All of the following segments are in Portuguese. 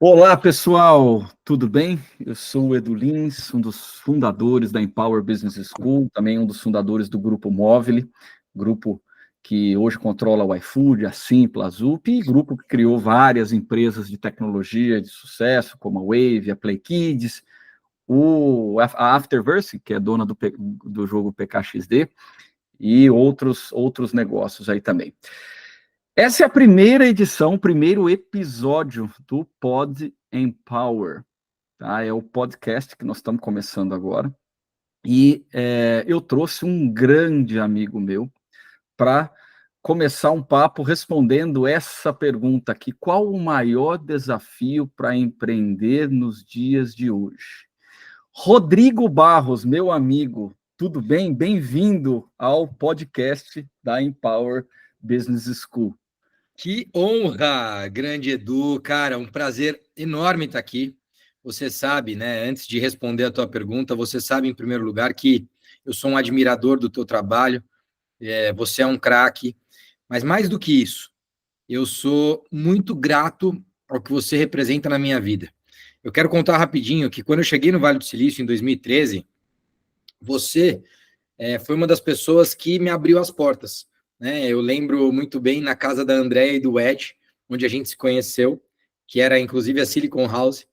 Olá, pessoal, tudo bem? Eu sou o Edu Lins, um dos fundadores da Empower Business School, também um dos fundadores do Grupo Móvel, grupo que hoje controla o iFood, a Simpla, a Zup, e grupo que criou várias empresas de tecnologia de sucesso, como a Wave, a Play Kids, a Afterverse, que é dona do jogo PKXD, e outros negócios aí também. Essa é a primeira edição, o primeiro episódio do Pod Empower, tá? É o podcast que nós estamos começando agora. E eu trouxe um grande amigo meu para começar um papo respondendo essa pergunta aqui: qual o maior desafio para empreender nos dias de hoje? Rodrigo Barros, meu amigo, tudo bem? Bem-vindo ao podcast da Empower Business School. Que honra, grande Edu, cara, um prazer enorme estar aqui. Você sabe, né, antes de responder a tua pergunta, você sabe, em primeiro lugar, que eu sou um admirador do teu trabalho, você é um craque, mas mais do que isso, eu sou muito grato ao que você representa na minha vida. Eu quero contar rapidinho que quando eu cheguei no Vale do Silício, em 2013, você foi uma das pessoas que me abriu as portas, né? Eu lembro muito bem na casa da Andréia e do Ed, onde a gente se conheceu, que era inclusive a Silicon House,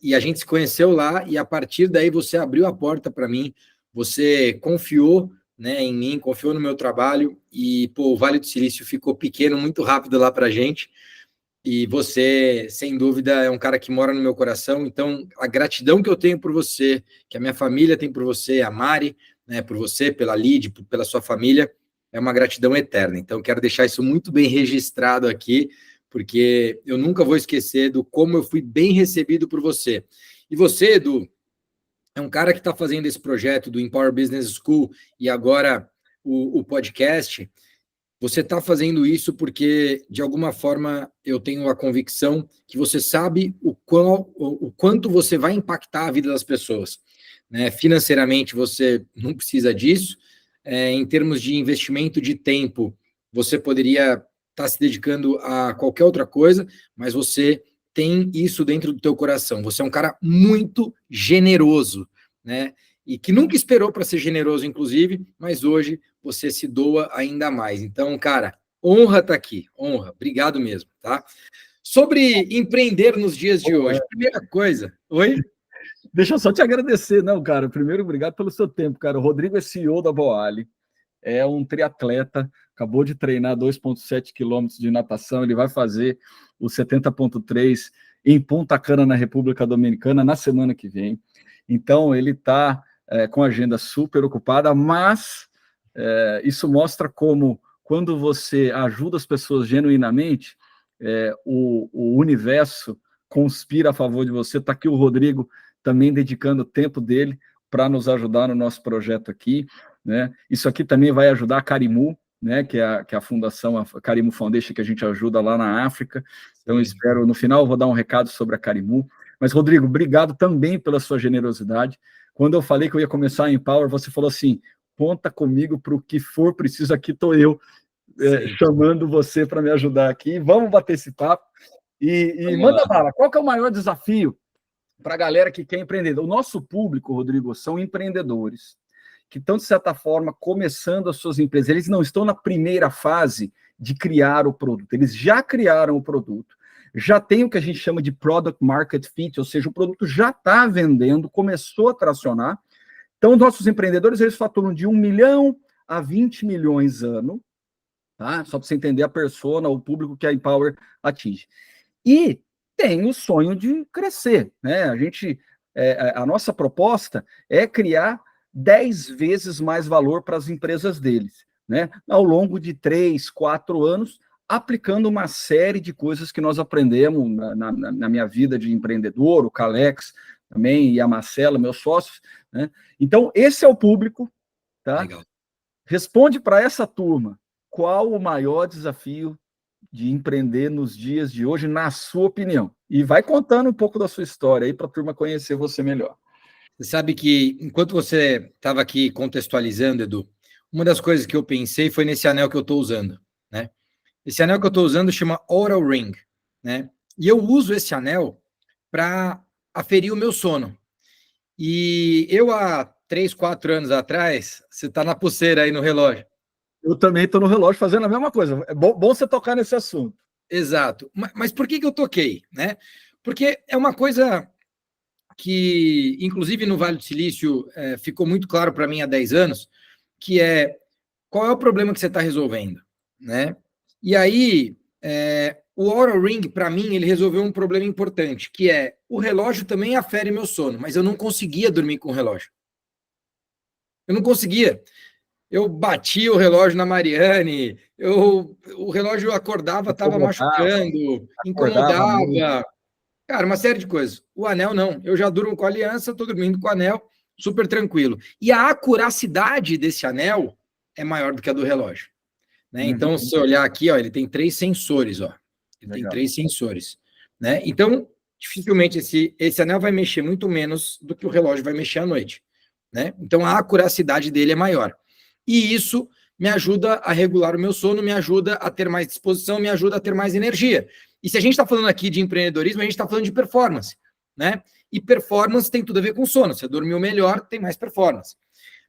e a gente se conheceu lá, e a partir daí você abriu a porta para mim, você confiou, né, em mim, confiou no meu trabalho, e pô, o Vale do Silício ficou pequeno muito rápido lá para a gente, e você, sem dúvida, é um cara que mora no meu coração. Então, a gratidão que eu tenho por você, que a minha família tem por você, a Mari, né, por você, pela Lid, pela sua família, é uma gratidão eterna. Então, quero deixar isso muito bem registrado aqui, porque eu nunca vou esquecer do como eu fui bem recebido por você. E você, Edu, é um cara que está fazendo esse projeto do Empower Business School e agora o podcast. Você está fazendo isso porque, de alguma forma, eu tenho a convicção que você sabe o quanto você vai impactar a vida das pessoas. Né? Financeiramente, você não precisa disso. Em termos de investimento de tempo, você poderia estar se dedicando a qualquer outra coisa, mas você tem isso dentro do teu coração. Você é um cara muito generoso, né? E que nunca esperou para ser generoso, inclusive, mas hoje você se doa ainda mais. Então, cara, honra estar aqui, honra. Obrigado mesmo, tá? Sobre empreender nos dias de hoje, primeira coisa, oi? Deixa eu só te agradecer, não, cara. Primeiro, obrigado pelo seu tempo, cara. O Rodrigo é CEO da Boali, é um triatleta, acabou de treinar 2,7 quilômetros de natação, ele vai fazer o 70,3 em Punta Cana, na República Dominicana, na semana que vem. Então, ele está com a agenda super ocupada, mas isso mostra como, quando você ajuda as pessoas genuinamente, o universo conspira a favor de você. Está aqui o Rodrigo também dedicando o tempo dele para nos ajudar no nosso projeto aqui, né? Isso aqui também vai ajudar a Carimu, né, que é a fundação, a Carimu Foundation, que a gente ajuda lá na África. Então, espero, no final, eu vou dar um recado sobre a Carimu. Mas, Rodrigo, obrigado também pela sua generosidade. Quando eu falei que eu ia começar a Empower, você falou assim: conta comigo para o que for preciso, aqui estou eu chamando você para me ajudar aqui. Vamos bater esse papo. E manda bala, qual que é o maior desafio para a galera que quer empreender? O nosso público, Rodrigo, são empreendedores que estão, de certa forma, começando as suas empresas. Eles não estão na primeira fase de criar o produto, eles já criaram o produto, já tem o que a gente chama de product market fit, ou seja, o produto já está vendendo, começou a tracionar. Então, nossos empreendedores, eles faturam de 1 milhão a 20 milhões ano, tá? Só para você entender a persona, o público que a Empower atinge. E tem o sonho de crescer, né? A nossa proposta é criar 10 vezes mais valor para as empresas deles, né? Ao longo de 3, 4 anos, aplicando uma série de coisas que nós aprendemos na minha vida de empreendedor, o Calex também e a Marcela, meus sócios, né? Então, esse é o público, tá? Legal. Responde para essa turma, qual o maior desafio de empreender nos dias de hoje, na sua opinião? E vai contando um pouco da sua história aí para a turma conhecer você melhor. Você sabe que, enquanto você estava aqui contextualizando, Edu, uma das coisas que eu pensei foi nesse anel que eu estou usando, né? Esse anel que eu estou usando chama Oral Ring, né? E eu uso esse anel para aferir o meu sono. E eu, há 3, 4 anos atrás, você está na pulseira aí no relógio. Eu também estou no relógio fazendo a mesma coisa. É bom você tocar nesse assunto. Exato. Mas por que eu toquei, né? Porque é uma coisa que, inclusive no Vale do Silício, ficou muito claro para mim há 10 anos, que é qual é o problema que você está resolvendo, né? E aí, o Oura Ring, para mim, ele resolveu um problema importante, que é o relógio também afere meu sono, mas eu não conseguia dormir com o relógio. Eu não conseguia. Eu batia o relógio na Mariane, o relógio acordava, estava machucando, incomodava. Cara, uma série de coisas. O anel, não. Eu já durmo com a aliança, estou dormindo com o anel, super tranquilo. E a acuracidade desse anel é maior do que a do relógio. Né? Então, se você olhar aqui, ó, ele tem 3 sensores. Ó. Ele tem 3 sensores. Né? Então, dificilmente esse anel vai mexer muito menos do que o relógio vai mexer à noite. Né? Então, a acuracidade dele é maior. E isso me ajuda a regular o meu sono, me ajuda a ter mais disposição, me ajuda a ter mais energia. E se a gente está falando aqui de empreendedorismo, a gente está falando de performance, né? E performance tem tudo a ver com sono. Você dormiu melhor, tem mais performance.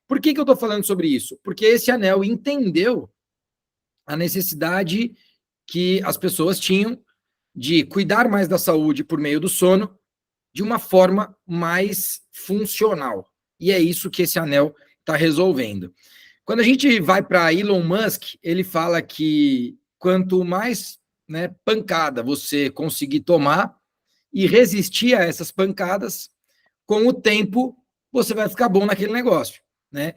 Por que eu estou falando sobre isso? Porque esse anel entendeu a necessidade que as pessoas tinham de cuidar mais da saúde por meio do sono de uma forma mais funcional. E é isso que esse anel está resolvendo. Quando a gente vai para Elon Musk, ele fala que quanto mais, né, pancada você conseguir tomar e resistir a essas pancadas, com o tempo você vai ficar bom naquele negócio, né?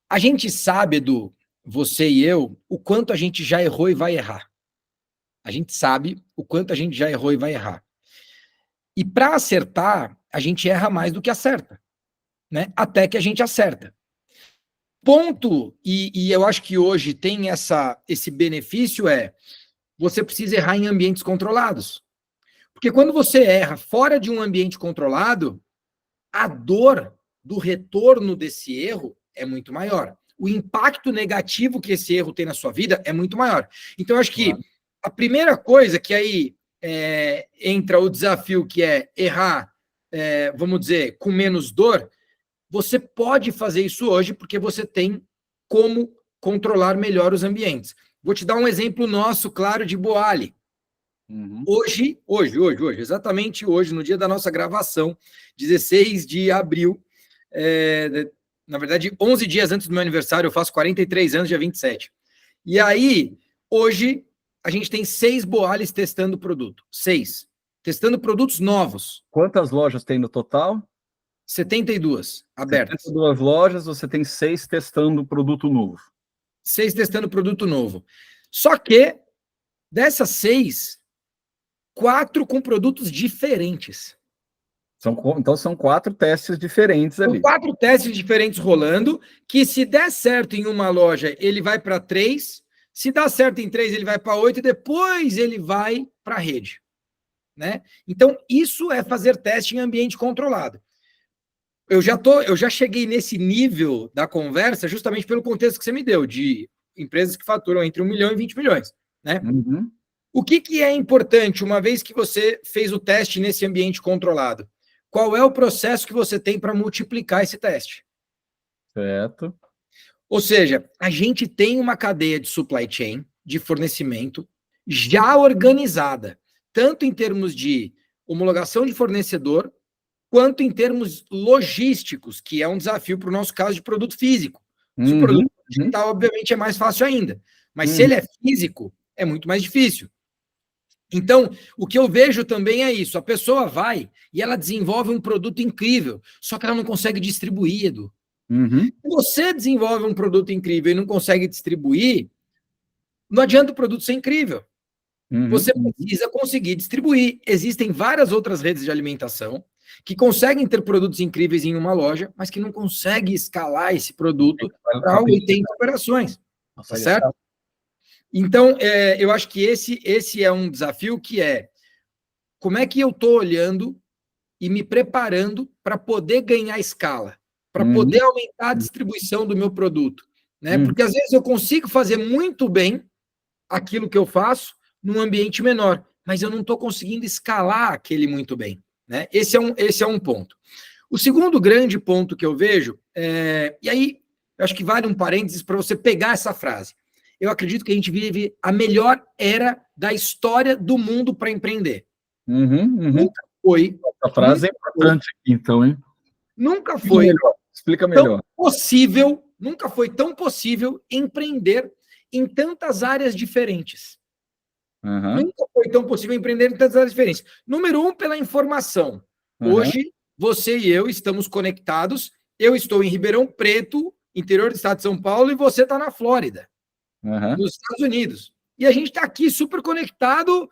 A gente sabe, Edu, você e eu, o quanto a gente já errou e vai errar. A gente sabe o quanto a gente já errou e vai errar. E para acertar, a gente erra mais do que acerta, né? Até que a gente acerta. Ponto, e eu acho que hoje tem esse benefício, você precisa errar em ambientes controlados. Porque quando você erra fora de um ambiente controlado, a dor do retorno desse erro é muito maior. O impacto negativo que esse erro tem na sua vida é muito maior. Então, eu acho que a primeira coisa que aí entra o desafio, que é errar, vamos dizer, com menos dor, você pode fazer isso hoje porque você tem como controlar melhor os ambientes. Vou te dar um exemplo nosso, claro, de Boali. Hoje, exatamente hoje, no dia da nossa gravação, 16 de abril, na verdade, 11 dias antes do meu aniversário, eu faço 43 anos, dia 27. E aí, hoje, a gente tem 6 Boalis testando produto. 6. Testando produtos novos. Quantas lojas tem no total? 72 abertas. 72 lojas, você tem 6 testando produto novo. 6 testando produto novo. Só que, dessas 6, 4 com produtos diferentes. Então, são 4 testes diferentes ali. São 4 testes diferentes rolando, que se der certo em uma loja, ele vai para 3, se dá certo em 3, ele vai para 8, e depois ele vai para a rede. Né? Então, isso é fazer teste em ambiente controlado. Eu já cheguei nesse nível da conversa justamente pelo contexto que você me deu, de empresas que faturam entre 1 milhão e 20 milhões. Né? O que é importante, uma vez que você fez o teste nesse ambiente controlado? Qual é o processo que você tem para multiplicar esse teste? Certo. Ou seja, a gente tem uma cadeia de supply chain, de fornecimento, já organizada, tanto em termos de homologação de fornecedor, quanto em termos logísticos, que é um desafio para o nosso caso de produto físico. Se o produto digital, obviamente, é mais fácil ainda. Mas se ele é físico, é muito mais difícil. Então, o que eu vejo também é isso. A pessoa vai e ela desenvolve um produto incrível, só que ela não consegue distribuir, Edu. Se você desenvolve um produto incrível e não consegue distribuir, não adianta o produto ser incrível. Você precisa conseguir distribuir. Existem várias outras redes de alimentação que conseguem ter produtos incríveis em uma loja, mas que não conseguem escalar esse produto para 80 operações. Tá certo? Então, eu acho que esse é um desafio, que é como é que eu estou olhando e me preparando para poder ganhar escala, para poder aumentar a distribuição do meu produto. Né? Porque às vezes eu consigo fazer muito bem aquilo que eu faço num ambiente menor, mas eu não estou conseguindo escalar aquele muito bem, né? Esse é um ponto. O segundo grande ponto que eu vejo, e aí eu acho que vale um parênteses para você pegar essa frase. Eu acredito que a gente vive a melhor era da história do mundo para empreender. Nunca foi. Essa frase é importante aqui, então, hein? Nunca foi Explica melhor. possível, nunca foi tão possível empreender em tantas áreas diferentes. Nunca foi tão possível empreender em tantas áreas diferentes. Número um, pela informação. Hoje, você e eu estamos conectados. Eu estou em Ribeirão Preto, interior do estado de São Paulo, e você está na Flórida, nos Estados Unidos. E a gente está aqui super conectado,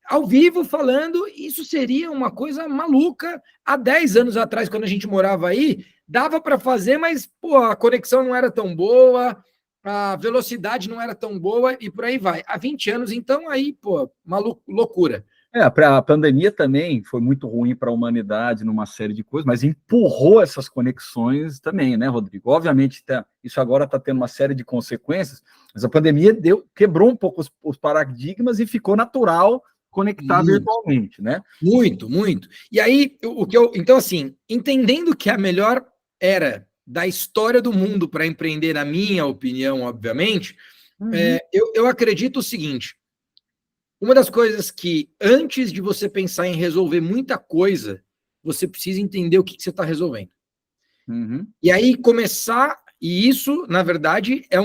ao vivo, falando. Isso seria uma coisa maluca. Há 10 anos atrás, quando a gente morava aí, dava para fazer, mas pô, a conexão não era tão boa, a velocidade não era tão boa, e por aí vai. Há 20 anos, então, aí, pô, loucura. A pandemia também foi muito ruim para a humanidade numa série de coisas, mas empurrou essas conexões também, né, Rodrigo? Obviamente, isso agora está tendo uma série de consequências, mas a pandemia quebrou um pouco os paradigmas e ficou natural conectar virtualmente, né? Muito, muito. E aí, então, assim, entendendo que a melhor era da história do mundo para empreender, na minha opinião, obviamente, eu acredito o seguinte: uma das coisas que, antes de você pensar em resolver muita coisa, você precisa entender o que você está resolvendo. E aí e isso, na verdade, é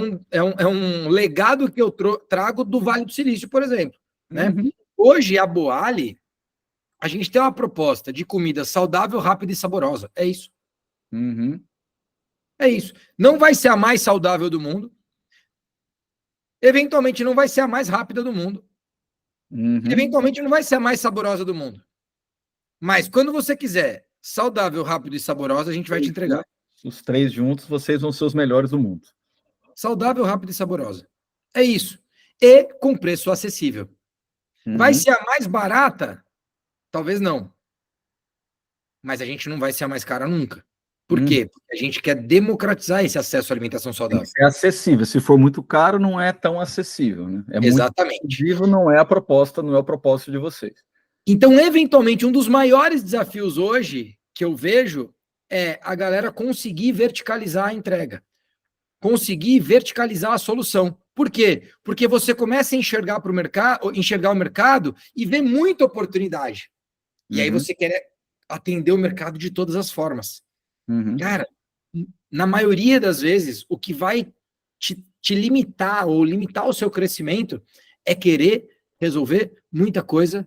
um legado que eu trago do Vale do Silício, por exemplo, né? Hoje, a Boali, a gente tem uma proposta de comida saudável, rápida e saborosa. É isso. É isso. Não vai ser a mais saudável do mundo. Eventualmente, não vai ser a mais rápida do mundo. Eventualmente, não vai ser a mais saborosa do mundo. Mas, quando você quiser saudável, rápido e saborosa, a gente vai te entregar. Os três juntos, vocês vão ser os melhores do mundo. Saudável, rápida e saborosa. É isso. E com preço acessível. Vai ser a mais barata? Talvez não. Mas a gente não vai ser a mais cara nunca. Por quê? Porque a gente quer democratizar esse acesso à alimentação saudável. É acessível. Se for muito caro, não é tão acessível, né? Exatamente. Muito acessível, não é a proposta, não é o propósito de vocês. Então, eventualmente, um dos maiores desafios hoje que eu vejo é a galera conseguir verticalizar a entrega. Conseguir verticalizar a solução. Por quê? Porque você começa a enxergar o mercado e vê muita oportunidade. E aí você quer atender o mercado de todas as formas. Cara, na maioria das vezes, o que vai te limitar ou limitar o seu crescimento é querer resolver muita coisa.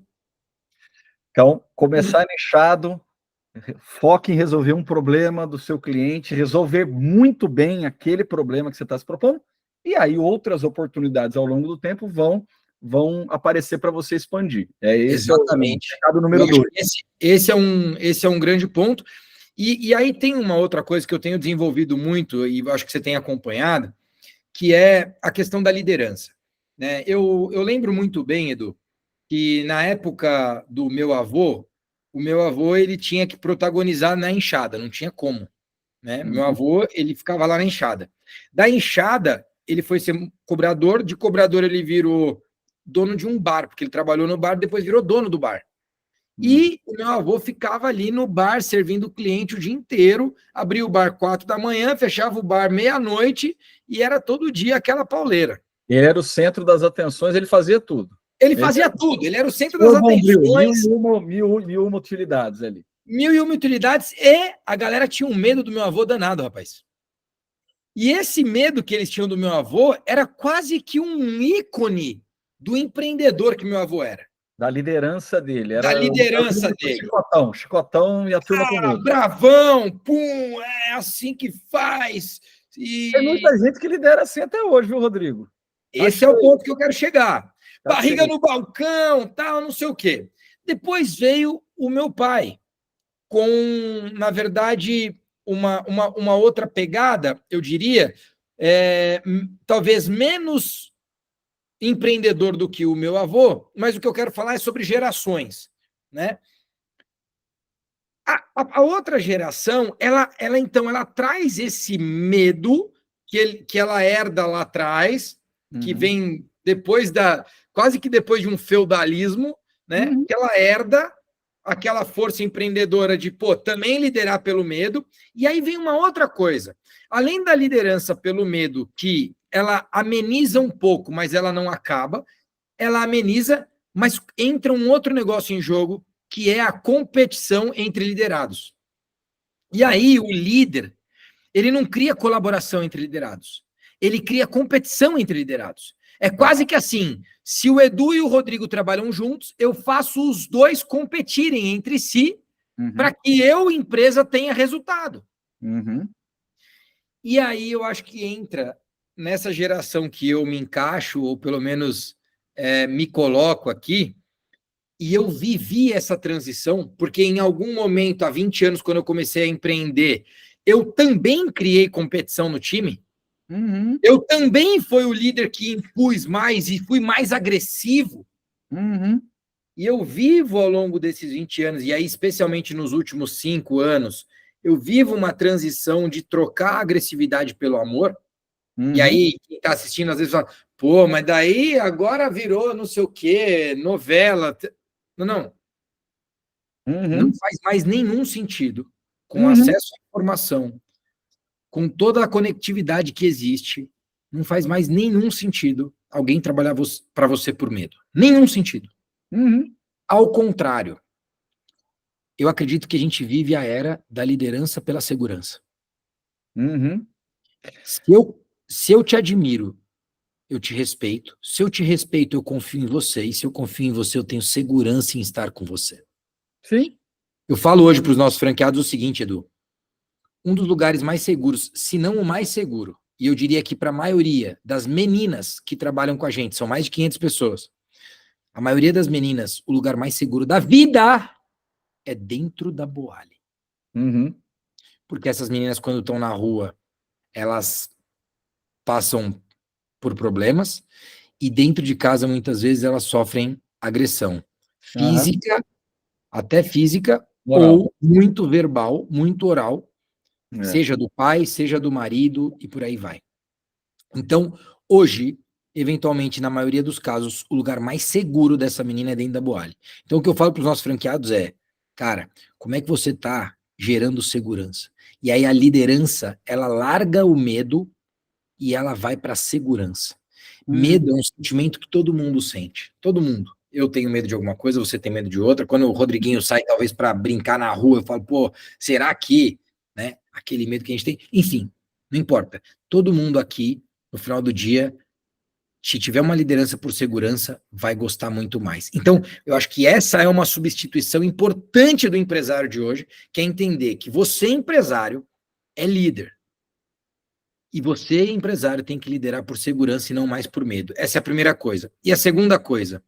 Então, começar nichado, foque em resolver um problema do seu cliente, resolver muito bem aquele problema que você está se propondo, e aí outras oportunidades ao longo do tempo vão aparecer para você expandir. Exatamente. É o mercado número 2. Esse é um grande ponto. E aí tem uma outra coisa que eu tenho desenvolvido muito, e acho que você tem acompanhado, que é a questão da liderança. Né? Eu lembro muito bem, Edu, que na época do meu avô, o meu avô ele tinha que protagonizar na enxada, não tinha como. Né? Meu avô ele ficava lá na enxada. Da enxada, ele foi ser cobrador, de cobrador ele virou dono de um bar, porque ele trabalhou no bar, depois virou dono do bar. E o meu avô ficava ali no bar, servindo o cliente o dia inteiro, abria o bar 4 da manhã, fechava o bar meia-noite, e era todo dia aquela pauleira. Ele era o centro das atenções, ele fazia tudo. Ele fazia tudo, ele era o centro das atenções. Mil e uma utilidades ali. 1001 utilidades, e a galera tinha um medo do meu avô danado, rapaz. E esse medo que eles tinham do meu avô era quase que um ícone do empreendedor que meu avô era. Da liderança dele. Da liderança dele. Chicotão e a turma com medo. Bravão, pum, é assim que faz. E... Tem muita gente que lidera assim até hoje, viu, Rodrigo? Esse é o ponto que eu quero chegar. Barriga no balcão, tal, não sei o quê. Depois veio o meu pai, com, na verdade, uma outra pegada, eu diria, talvez menos empreendedor do que o meu avô, mas o que eu quero falar é sobre gerações, né? A outra geração, ela traz esse medo que ela herda lá atrás, que vem depois quase que depois de um feudalismo, né? Que ela herda aquela força empreendedora de, pô, também liderar pelo medo. E aí vem uma outra coisa. Além da liderança pelo medo, que ela ameniza um pouco, mas ela não acaba, ela ameniza, mas entra um outro negócio em jogo, que é a competição entre liderados. E aí o líder, ele não cria colaboração entre liderados, ele cria competição entre liderados. É quase que assim, se o Edu e o Rodrigo trabalham juntos, eu faço os dois competirem entre si para que eu, empresa, tenha resultado. E aí eu acho que entra nessa geração que eu me encaixo, ou pelo menos me coloco aqui, e eu vivi essa transição, porque em algum momento, há 20 anos, quando eu comecei a empreender, eu também criei competição no time. Eu também fui o líder que impus mais e fui mais agressivo. E eu vivo ao longo desses 20 anos, e aí especialmente nos últimos 5 anos, eu vivo uma transição de trocar a agressividade pelo amor. E aí, quem está assistindo às vezes fala, pô, mas daí agora virou não sei o quê, novela. Não. Não faz mais nenhum sentido, com acesso à informação, com toda a conectividade que existe, não faz mais nenhum sentido alguém trabalhar para você por medo. Nenhum sentido. Ao contrário, eu acredito que a gente vive a era da liderança pela segurança. Se eu te admiro, eu te respeito. Se eu te respeito, eu confio em você. E se eu confio em você, eu tenho segurança em estar com você. Sim. Eu falo hoje para os nossos franqueados o seguinte, Edu. Um dos lugares mais seguros, se não o mais seguro, e eu diria que para a maioria das meninas que trabalham com a gente, são mais de 500 pessoas, a maioria das meninas, o lugar mais seguro da vida é dentro da Boali. Porque essas meninas, quando estão na rua, elas passam por problemas, e dentro de casa, muitas vezes, elas sofrem agressão física, até física, ou muito verbal, muito oral, seja do pai, seja do marido, e por aí vai. Então, hoje, eventualmente, na maioria dos casos, o lugar mais seguro dessa menina é dentro da Boali. Então, o que eu falo para os nossos franqueados é, cara, como é que você está gerando segurança? E aí a liderança, ela larga o medo e ela vai para a segurança. Medo é um sentimento que todo mundo sente. Todo mundo. Eu tenho medo de alguma coisa, você tem medo de outra. Quando o Rodriguinho sai, talvez, para brincar na rua, eu falo, pô, será que, né? Aquele medo que a gente tem. Enfim, não importa. Todo mundo aqui, no final do dia, se tiver uma liderança por segurança, vai gostar muito mais. Então, eu acho que essa é uma substituição importante do empresário de hoje, que é entender que você, empresário, é líder. E você, empresário, tem que liderar por segurança e não mais por medo. Essa é a primeira coisa. E a segunda coisa,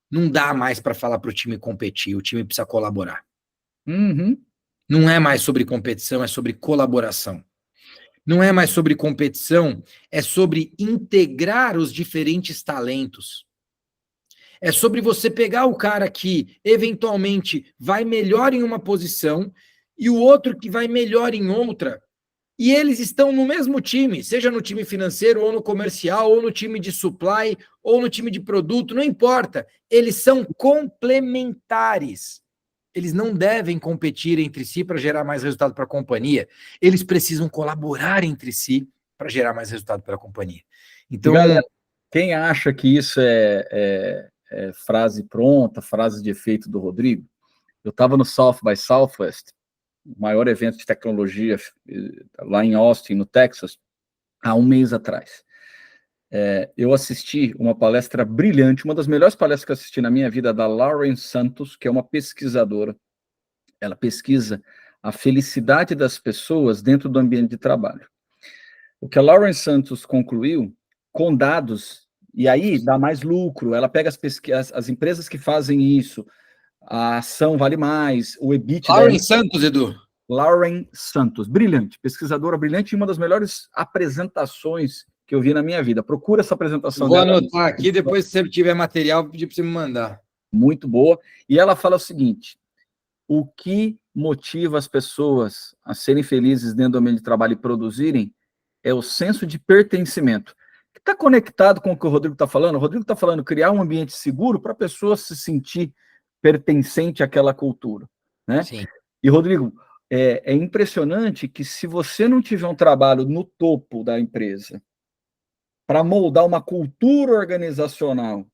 não dá mais para falar para o time competir, o time precisa colaborar. Não é mais sobre competição, é sobre colaboração. Não é mais sobre competição, é sobre integrar os diferentes talentos. É sobre você pegar o cara que, eventualmente, vai melhor em uma posição e o outro que vai melhor em outra, e eles estão no mesmo time, seja no time financeiro, ou no comercial, ou no time de supply, ou no time de produto, não importa. Eles são complementares. Eles não devem competir entre si para gerar mais resultado para a companhia. Eles precisam colaborar entre si para gerar mais resultado para a companhia. Então, galera, quem acha que isso é frase pronta, frase de efeito do Rodrigo, eu estava no South by Southwest, o maior evento de tecnologia lá em Austin, no Texas, há um mês atrás. Eu assisti uma palestra brilhante, uma das melhores palestras que eu assisti na minha vida, da Lauren Santos, que é uma pesquisadora. Ela pesquisa a felicidade das pessoas dentro do ambiente de trabalho. O que a Lauren Santos concluiu, com dados, e aí dá mais lucro, ela pega as empresas que fazem isso, a ação vale mais, o EBITDA... Lauren Santos, Edu. Lauren Santos, brilhante, pesquisadora brilhante, e uma das melhores apresentações que eu vi na minha vida. Procura essa apresentação Vou dela. anotar aqui, depois se você tiver material, vou pedir para você me mandar. Muito boa. E ela fala o seguinte, o que motiva as pessoas a serem felizes dentro do ambiente de trabalho e produzirem é o senso de pertencimento. Está conectado com o que o Rodrigo está falando? O Rodrigo está falando criar um ambiente seguro para a pessoa se sentir pertencente àquela cultura, né? Sim. E, Rodrigo, é impressionante que se você não tiver um trabalho no topo da empresa para moldar uma cultura organizacional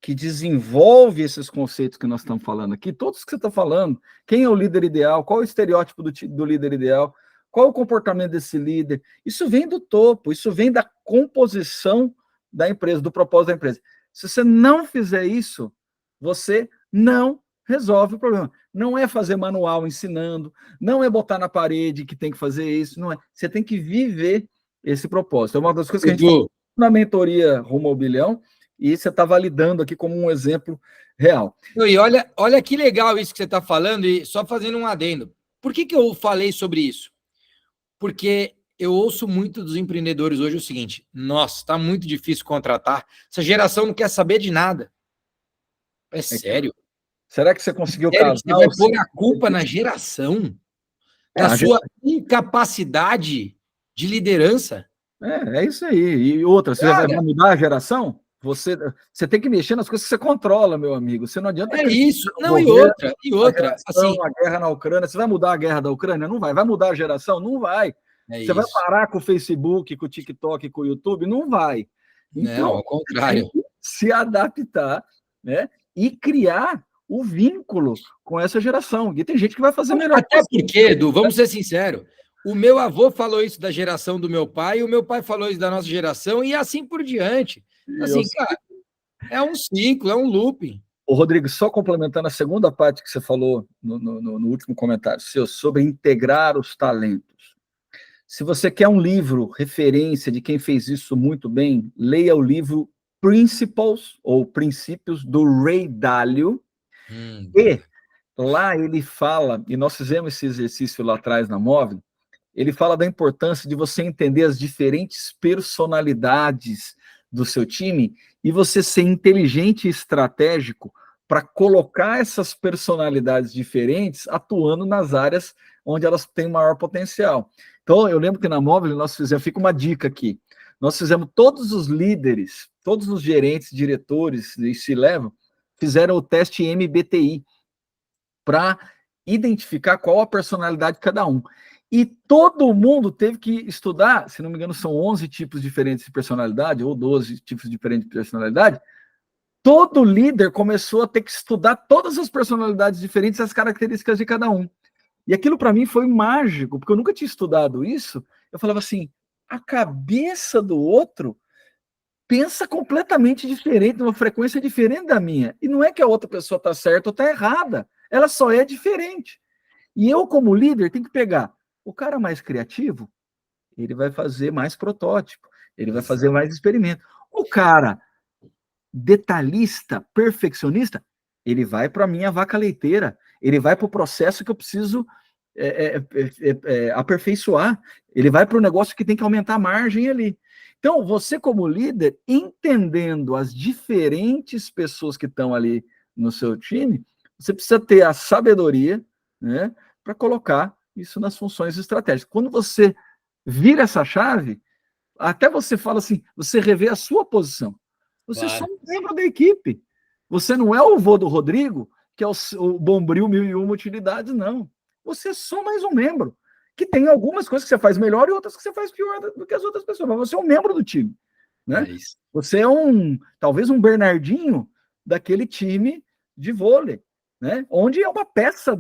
que desenvolve esses conceitos que nós estamos falando aqui, todos que você está falando, quem é o líder ideal, qual é o estereótipo do líder ideal, qual é o comportamento desse líder, isso vem do topo, isso vem da composição da empresa, do propósito da empresa. Se você não fizer isso, você não resolve o problema. Não é fazer manual ensinando, não é botar na parede que tem que fazer isso, não é. Você tem que viver esse propósito. É uma das coisas que a gente fala na mentoria Rumo ao Bilhão, e você está validando aqui como um exemplo real. E olha que legal isso que você está falando, e só fazendo um adendo. Por que eu falei sobre isso? Porque eu ouço muito dos empreendedores hoje o seguinte: nossa, está muito difícil contratar, essa geração não quer saber de nada. É sério? Será que você conseguiu Sério casar? que você vai pôr a culpa na geração? Da sua incapacidade de liderança? É isso aí. E outra, você vai mudar a geração? Você tem que mexer nas coisas que você controla, meu amigo. Você não adianta. É isso. Não, governo, e outra, geração, assim. a guerra na Ucrânia. Você vai mudar a guerra da Ucrânia? Não vai. Vai mudar a geração? Não vai. Você vai parar com o Facebook, com o TikTok, com o YouTube? Não vai. Então, não, ao contrário. Tem que se adaptar, né? E criar o vínculo com essa geração. E tem gente que vai fazer melhor. Até porque, Edu, vamos ser sinceros, o meu avô falou isso da geração do meu pai, o meu pai falou isso da nossa geração, e assim por diante. Assim, cara, é um ciclo, é um looping. Ô, Rodrigo, só complementando a segunda parte que você falou no último comentário seu, sobre integrar os talentos. Se você quer um livro, referência de quem fez isso muito bem, leia o livro Principles, ou Princípios, do Ray Dalio. E lá ele fala, e nós fizemos esse exercício lá atrás na Móvel, ele fala da importância de você entender as diferentes personalidades do seu time e você ser inteligente e estratégico para colocar essas personalidades diferentes atuando nas áreas onde elas têm maior potencial. Então, eu lembro que na Móvel nós fizemos, fica uma dica aqui, nós fizemos todos os líderes, todos os gerentes, diretores e C-level, fizeram o teste MBTI para identificar qual a personalidade de cada um. E todo mundo teve que estudar, se não me engano, são 11 tipos diferentes de personalidade, ou 12 tipos diferentes de personalidade. Todo líder começou a ter que estudar todas as personalidades diferentes, as características de cada um. E aquilo para mim foi mágico, porque eu nunca tinha estudado isso. Eu falava assim, a cabeça do outro pensa completamente diferente, numa frequência diferente da minha. E não é que a outra pessoa está certa ou está errada, ela só é diferente. E eu, como líder, tenho que pegar o cara mais criativo, ele vai fazer mais protótipo, ele vai fazer mais experimento. O cara detalhista, perfeccionista, ele vai para a minha vaca leiteira, ele vai para o processo que eu preciso aperfeiçoar, ele vai para o negócio que tem que aumentar a margem ali. Então, você como líder, entendendo as diferentes pessoas que estão ali no seu time, você precisa ter a sabedoria, né, para colocar isso nas funções estratégicas. Quando você vira essa chave, até você fala assim, você revê a sua posição. Você é só um membro da equipe. Você não é o vô do Rodrigo, que é o Bombril 1001 utilidades, não. Você é só mais um membro, que tem algumas coisas que você faz melhor e outras que você faz pior do que as outras pessoas, mas você é um membro do time. Né? Você é talvez um Bernardinho daquele time de vôlei, né? Onde é uma peça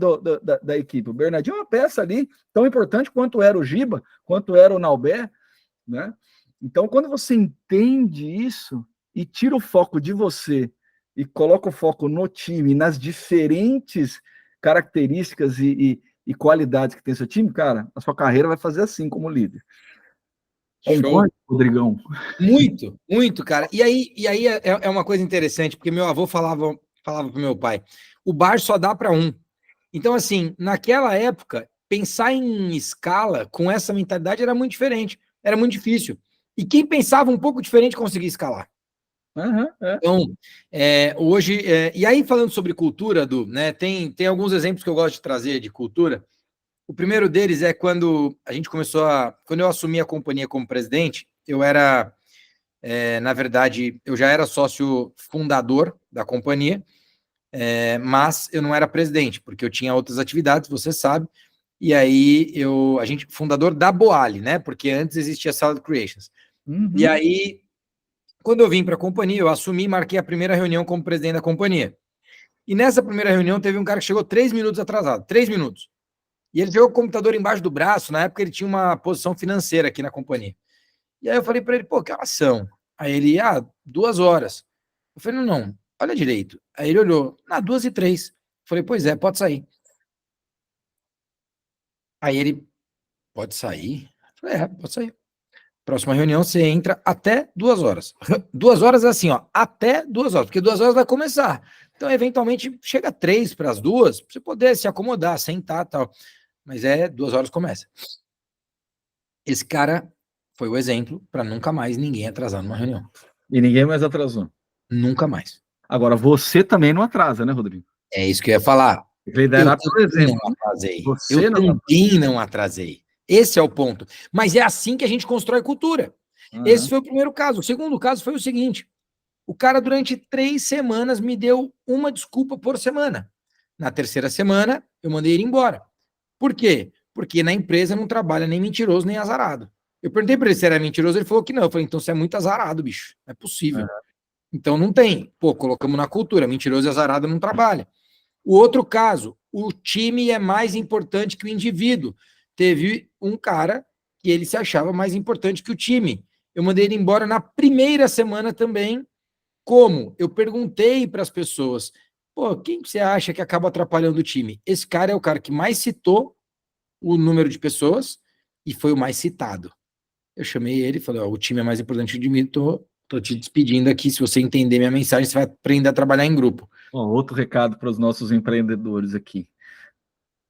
da equipe. O Bernardinho é uma peça ali tão importante quanto era o Giba, quanto era o Naubé, né? Então, quando você entende isso e tira o foco de você e coloca o foco no time, nas diferentes características e qualidades que tem seu time, cara, a sua carreira vai fazer assim como líder. Show. Rodrigão? Muito, muito, cara. E aí é uma coisa interessante, porque meu avô falava para o meu pai, o bar só dá para um. Então, assim, naquela época, pensar em escala com essa mentalidade era muito diferente, era muito difícil. E quem pensava um pouco diferente conseguia escalar. Então, hoje... e aí, falando sobre cultura, Du, né, tem alguns exemplos que eu gosto de trazer de cultura. O primeiro deles é quando a gente quando eu assumi a companhia como presidente, eu era, na verdade, eu já era sócio fundador da companhia, mas eu não era presidente, porque eu tinha outras atividades, você sabe, e aí a gente, fundador da Boali, né, porque antes existia a Salad Creations. E aí, quando eu vim para a companhia, eu assumi e marquei a primeira reunião como presidente da companhia. E nessa primeira reunião teve um cara que chegou 3 minutos atrasado, 3 minutos. E ele jogou o computador embaixo do braço, na época ele tinha uma posição financeira aqui na companhia. E aí eu falei para ele, pô, que horas são? Aí ele, 2 horas. Eu falei, não, olha direito. Aí ele olhou, 2h03. Eu falei, pois é, pode sair. Aí ele, pode sair? Eu falei, pode sair. Próxima reunião, você entra até 2 horas. 2 horas é assim, ó, até 2 horas, porque 2 horas vai começar. Então, eventualmente, chega 3 para as 2, para você poder se acomodar, sentar e tal. Mas 2 horas começa. Esse cara foi o exemplo para nunca mais ninguém atrasar numa reunião. E ninguém mais atrasou. Nunca mais. Agora, você também não atrasa, né, Rodrigo? É isso que eu ia falar. Liderar por exemplo. Não atrasei. Você Eu também não atrasei. Esse é o ponto. Mas é assim que a gente constrói cultura. Esse foi o primeiro caso. O segundo caso foi o seguinte: o cara, durante 3 semanas, me deu uma desculpa por semana. Na terceira semana, eu mandei ele embora. Por quê? Porque na empresa não trabalha nem mentiroso, nem azarado. Eu perguntei para ele se era mentiroso, ele falou que não. Eu falei, então você é muito azarado, bicho. Não é possível. Então não tem. Pô, colocamos na cultura. Mentiroso e azarado não trabalha. O outro caso, o time é mais importante que o indivíduo. Teve um cara que ele se achava mais importante que o time. Eu mandei ele embora na primeira semana também. Como? Eu perguntei para as pessoas, pô, quem você acha que acaba atrapalhando o time? Esse cara é o cara que mais citou o número de pessoas e foi o mais citado. Eu chamei ele e falei, o time é mais importante que o time, tô te despedindo aqui, se você entender minha mensagem, você vai aprender a trabalhar em grupo. Outro recado para os nossos empreendedores aqui.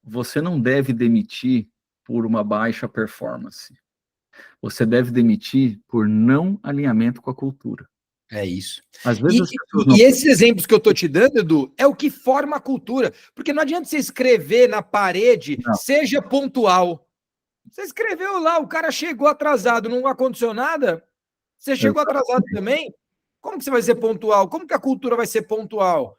Você não deve demitir por uma baixa performance. Você deve demitir por não alinhamento com a cultura. É isso. Às vezes as pessoas E esses exemplos que eu estou te dando, Edu, é o que forma a cultura. Porque não adianta você escrever na parede, seja pontual. Você escreveu lá, o cara chegou atrasado, não aconteceu nada, você chegou atrasado também, como que você vai ser pontual? Como que a cultura vai ser pontual?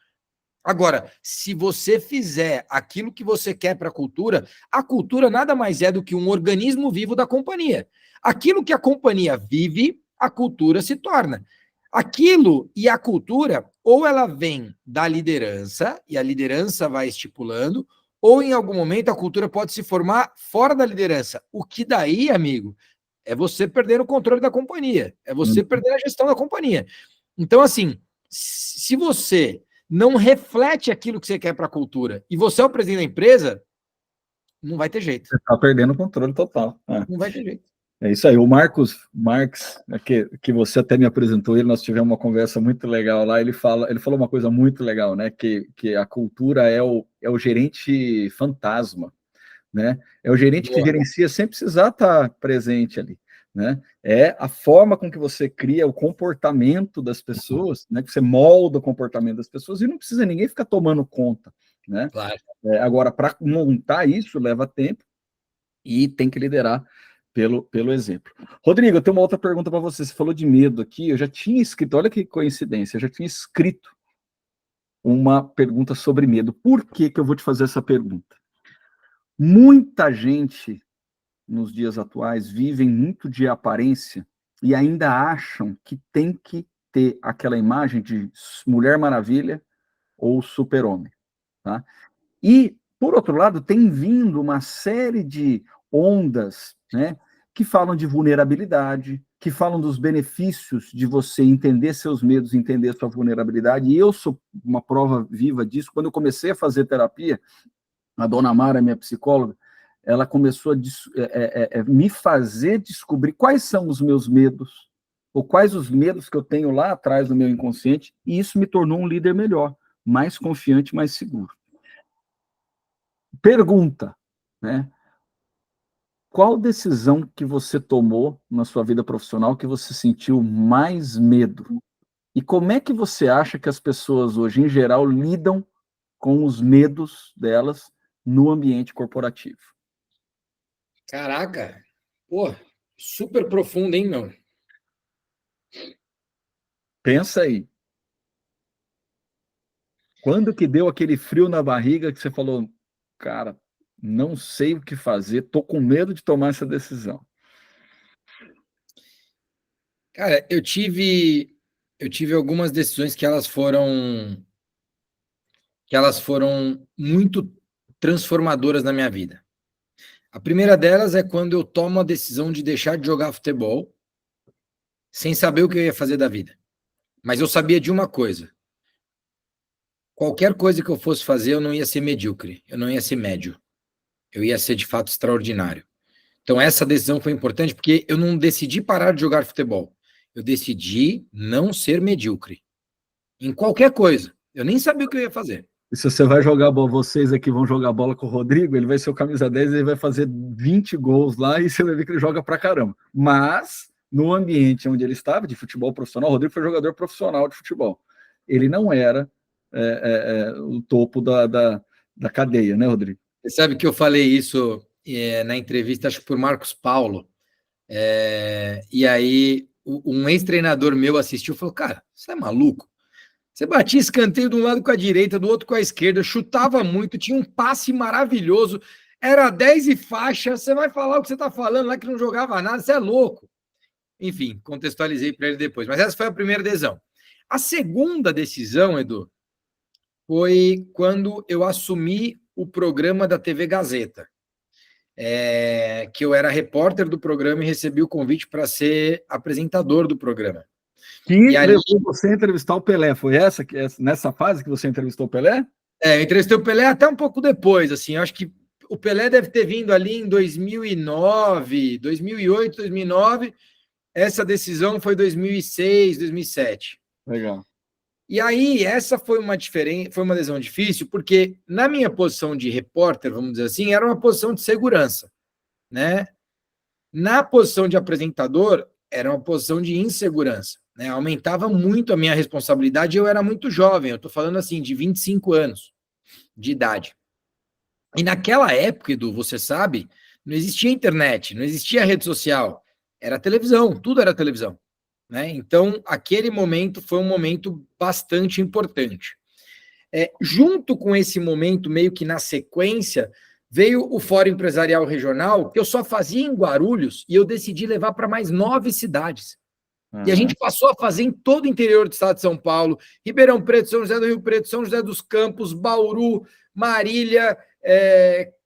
Agora, se você fizer aquilo que você quer para a cultura nada mais é do que um organismo vivo da companhia. Aquilo que a companhia vive, a cultura se torna. Aquilo e a cultura, ou ela vem da liderança, e a liderança vai estipulando, ou em algum momento a cultura pode se formar fora da liderança. O que daí, amigo, é você perder o controle da companhia, é você perder a gestão da companhia. Então, assim, se você não reflete aquilo que você quer para a cultura, e você é o presidente da empresa, não vai ter jeito. Você está perdendo o controle total. Não vai ter jeito. É isso aí. O Marcos Marx, que você até me apresentou ele, nós tivemos uma conversa muito legal lá. Ele falou uma coisa muito legal, né? Que a cultura é o gerente fantasma, né? É o gerente que gerencia sem precisar estar presente ali, né? É a forma com que você cria o comportamento das pessoas, né? Que você molda o comportamento das pessoas e não precisa ninguém ficar tomando conta, né? Claro. Agora, para montar isso leva tempo e tem que liderar pelo exemplo. Rodrigo, eu tenho uma outra pergunta para você. Você falou de medo aqui, eu já tinha escrito, olha que coincidência, eu já tinha escrito uma pergunta sobre medo. Por que eu vou te fazer essa pergunta? Muita gente nos dias atuais vivem muito de aparência e ainda acham que tem que ter aquela imagem de Mulher Maravilha ou Super-Homem, tá? E, por outro lado, tem vindo uma série de ondas, né, que falam de vulnerabilidade, que falam dos benefícios de você entender seus medos, entender sua vulnerabilidade. E eu sou uma prova viva disso. Quando eu comecei a fazer terapia, a dona Mara, minha psicóloga, ela começou a me fazer descobrir quais são os meus medos, ou quais os medos que eu tenho lá atrás do meu inconsciente, e isso me tornou um líder melhor, mais confiante, mais seguro. Pergunta, né? Qual decisão que você tomou na sua vida profissional que você sentiu mais medo? E como é que você acha que as pessoas hoje, em geral, lidam com os medos delas no ambiente corporativo? Caraca, pô, super profundo, hein, meu? Pensa aí. Quando que deu aquele frio na barriga que você falou, cara, não sei o que fazer, tô com medo de tomar essa decisão? Cara, eu tive algumas decisões que elas foram muito transformadoras na minha vida. A primeira delas é quando eu tomo a decisão de deixar de jogar futebol sem saber o que eu ia fazer da vida. Mas eu sabia de uma coisa: qualquer coisa que eu fosse fazer, eu não ia ser medíocre, eu não ia ser médio, eu ia ser de fato extraordinário. Então essa decisão foi importante porque eu não decidi parar de jogar futebol, eu decidi não ser medíocre em qualquer coisa. Eu nem sabia o que eu ia fazer. E se você vai jogar bola, vocês aqui vão jogar bola com o Rodrigo, ele vai ser o camisa 10, ele vai fazer 20 gols lá e você vai ver que ele joga pra caramba. Mas, no ambiente onde ele estava, de futebol profissional, o Rodrigo foi jogador profissional de futebol. Ele não era o topo da cadeia, né, Rodrigo? Você sabe que eu falei isso na entrevista, acho que por Marcos Paulo, e aí um ex-treinador meu assistiu e falou, cara, você é maluco? Você batia escanteio de um lado com a direita, do outro com a esquerda, chutava muito, tinha um passe maravilhoso, era 10 e faixa, você vai falar o que você está falando lá que não jogava nada, você é louco. Enfim, contextualizei para ele depois, mas essa foi a primeira decisão. A segunda decisão, Edu, foi quando eu assumi o programa da TV Gazeta, que eu era repórter do programa e recebi o convite para ser apresentador do programa. Que E ali, levou você a entrevistar o Pelé, foi nessa fase que você entrevistou o Pelé? eu entrevistei o Pelé até um pouco depois, assim, eu acho que o Pelé deve ter vindo ali em 2009, 2008, 2009, essa decisão foi 2006, 2007. Legal. E aí, essa foi uma decisão difícil, porque na minha posição de repórter, vamos dizer assim, era uma posição de segurança, né? Na posição de apresentador, era uma posição de insegurança, né? Aumentava muito a minha responsabilidade, eu era muito jovem, eu estou falando assim, de 25 anos de idade. E naquela época, Edu, você sabe, não existia internet, não existia rede social, era televisão, tudo era televisão, né? Então, aquele momento foi um momento bastante importante. Junto com esse momento, meio que na sequência, veio o Fórum Empresarial Regional, que eu só fazia em Guarulhos, e eu decidi levar para mais 9 cidades. E a gente passou a fazer em todo o interior do estado de São Paulo, Ribeirão Preto, São José do Rio Preto, São José dos Campos, Bauru, Marília,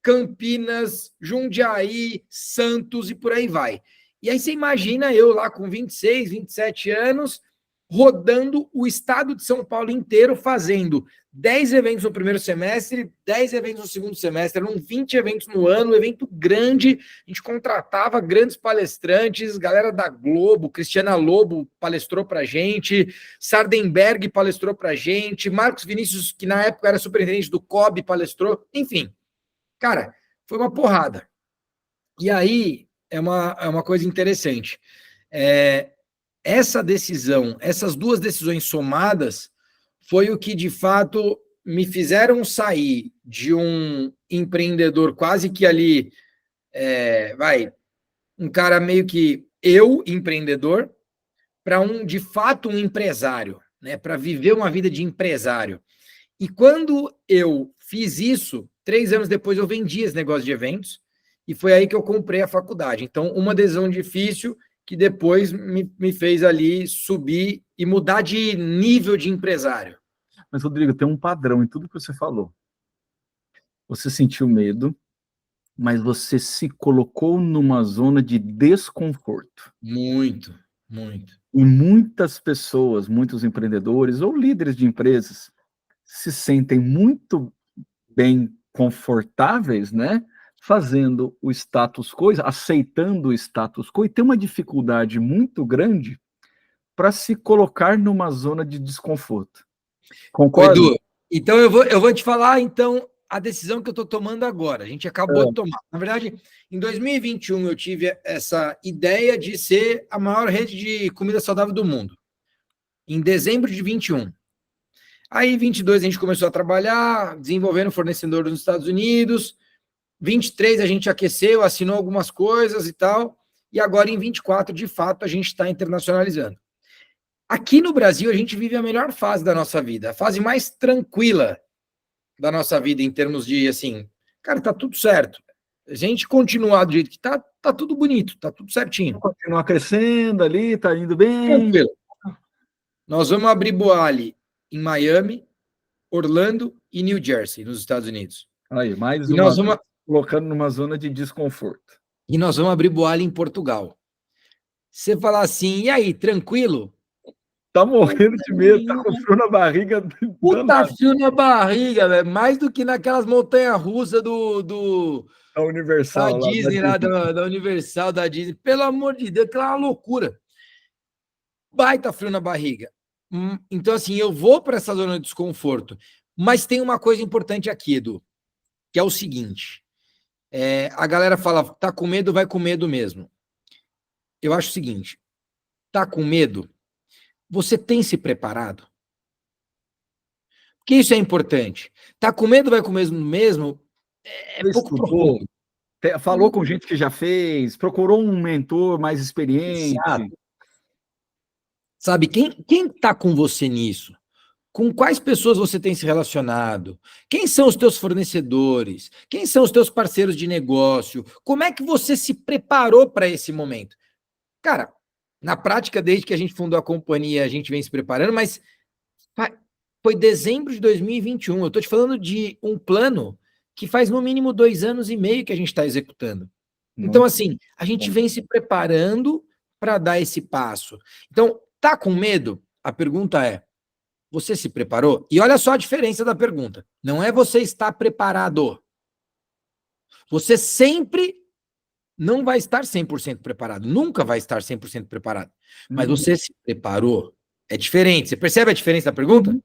Campinas, Jundiaí, Santos e por aí vai. E aí você imagina eu lá com 26, 27 anos, rodando o estado de São Paulo inteiro, fazendo 10 eventos no primeiro semestre, 10 eventos no segundo semestre, eram 20 eventos no ano, um evento grande, a gente contratava grandes palestrantes, galera da Globo, Cristiana Lobo palestrou pra gente, Sardenberg palestrou pra gente, Marcos Vinícius, que na época era superintendente do COB, palestrou, enfim. Cara, foi uma porrada. E aí, é uma coisa interessante. Essa decisão, essas duas decisões somadas, foi o que, de fato, me fizeram sair de um empreendedor quase que ali, um cara meio que empreendedor, para de fato, um empresário, né? Para viver uma vida de empresário. E quando eu fiz isso, 3 anos depois eu vendi esse negócio de eventos, e foi aí que eu comprei a faculdade. Então, uma decisão difícil que depois me fez ali subir e mudar de nível de empresário. Mas, Rodrigo, tem um padrão em tudo que você falou. Você sentiu medo, mas você se colocou numa zona de desconforto. Muito, muito. E muitas pessoas, muitos empreendedores ou líderes de empresas se sentem muito bem confortáveis, né? Fazendo o status quo, aceitando o status quo, e tem uma dificuldade muito grande para se colocar numa zona de desconforto. Concorda? Edu, então eu vou te falar então a decisão que eu estou tomando agora. A gente acabou de tomar. Na verdade, em 2021 eu tive essa ideia de ser a maior rede de comida saudável do mundo. Em dezembro de 21. Aí, em 22, a gente começou a trabalhar, desenvolvendo fornecedor nos Estados Unidos. 23, a gente aqueceu, assinou algumas coisas e tal. E agora, em 24, de fato, a gente está internacionalizando. Aqui no Brasil, a gente vive a melhor fase da nossa vida, a fase mais tranquila da nossa vida em termos de, assim, cara, tá tudo certo. A gente continuar do jeito que tá tudo bonito, tá tudo certinho. Continuar crescendo ali, tá indo bem. Tranquilo. Nós vamos abrir Boali em Miami, Orlando e New Jersey, nos Estados Unidos. Aí, mais E uma nós vez, vamos, colocando numa zona de desconforto. e nós vamos abrir Boali em Portugal. Você falar assim, e aí, tranquilo? Tá morrendo de medo, tá com frio na barriga Puta danado. frio na barriga, velho. Mais do que naquelas montanhas russas A da Universal lá, da Disney, lá Disney. da Universal, da Disney. Pelo amor de Deus, aquela é uma loucura. Baita frio na barriga. Então, assim, eu vou para essa zona de desconforto. Mas tem uma coisa importante aqui, Edu, que é o seguinte. A galera fala, tá com medo, vai com medo mesmo. Eu acho o seguinte, tá com medo, você tem se preparado? Porque isso é importante. Tá com medo, vai com medo mesmo, é Você pouco estudou, profundo. falou com gente que já fez, procurou um mentor mais experiente. Exato. Sabe, quem tá com você nisso? Com quais pessoas você tem se relacionado? Quem são os teus fornecedores? Quem são os teus parceiros de negócio? Como é que você se preparou para esse momento? Cara, na prática, desde que a gente fundou a companhia, a gente vem se preparando, mas foi dezembro de 2021. Eu estou te falando de um plano que faz no mínimo 2 anos e meio que a gente está executando. Então, Muito assim, a gente bom. vem se preparando para dar esse passo. Então, tá com medo? A pergunta é: você se preparou? E olha só a diferença da pergunta. Não é você estar preparado. Você sempre não vai estar 100% preparado. Nunca vai estar 100% preparado. Mas Uhum. você se preparou? É diferente. Você percebe a diferença da pergunta?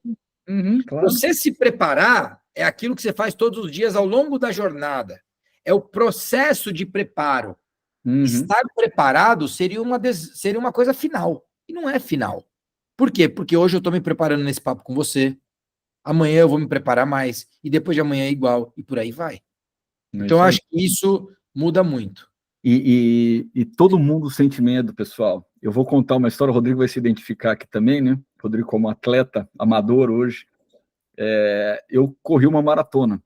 Claro. Você se preparar é aquilo que você faz todos os dias ao longo da jornada. É o processo de preparo. Uhum. Estar preparado seria seria uma coisa final. E não é final. Por quê? Porque hoje eu estou me preparando nesse papo com você. Amanhã eu vou me preparar mais. E depois de amanhã é igual. E por aí vai. É Então, eu isso aí. acho que isso muda muito. E todo mundo sente medo, pessoal. Eu vou contar uma história, o Rodrigo vai se identificar aqui também, né? Rodrigo, como atleta amador hoje, eu corri uma maratona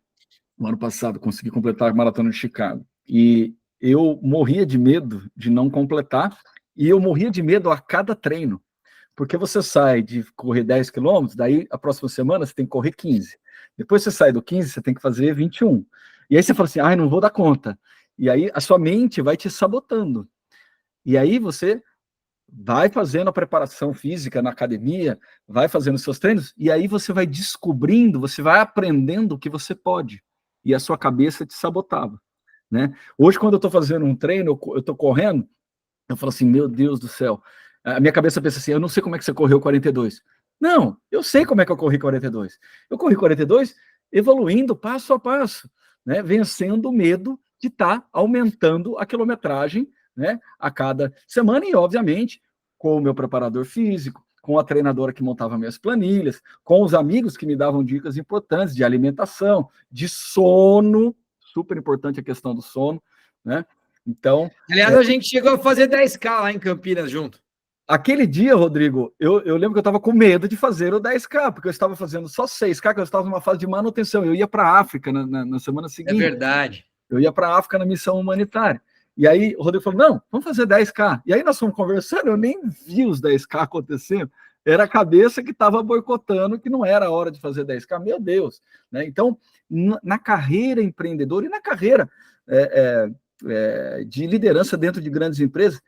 no ano passado, consegui completar a maratona de Chicago. E eu morria de medo de não completar, e eu morria de medo a cada treino, porque você sai de correr 10 quilômetros, daí a próxima semana você tem que correr 15. Depois você sai do 15, você tem que fazer 21. E aí você fala assim, ai, não vou dar conta. E aí a sua mente vai te sabotando. E aí você vai fazendo a preparação física na academia, vai fazendo seus treinos, e aí você vai descobrindo, você vai aprendendo o que você pode. E a sua cabeça te sabotava, né? Hoje, quando eu estou fazendo um treino, eu estou correndo, eu falo assim, meu Deus do céu. A minha cabeça pensa assim, eu não sei como é que você correu 42. Não, eu sei como é que eu corri 42. Eu corri 42 evoluindo passo a passo, né? Vencendo o medo de estar aumentando a quilometragem, né? A cada semana e, obviamente, com o meu preparador físico, com a treinadora que montava minhas planilhas, com os amigos que me davam dicas importantes de alimentação, de sono, super importante a questão do sono, né? Então, Aliás, a gente chegou a fazer 10K lá em Campinas junto. aquele dia, Rodrigo, eu lembro que eu estava com medo de fazer o 10K, porque eu estava fazendo só 6K, que eu estava numa fase de manutenção. Eu ia para a África na semana É seguinte. verdade. Eu ia para a África na missão humanitária. E aí o Rodrigo falou: não, vamos fazer 10K. E aí nós fomos conversando, eu nem vi os 10K acontecendo. Era a cabeça que estava boicotando que não era a hora de fazer 10K. Meu Deus. Né? Então, na carreira empreendedora e na carreira de liderança dentro de grandes empresas,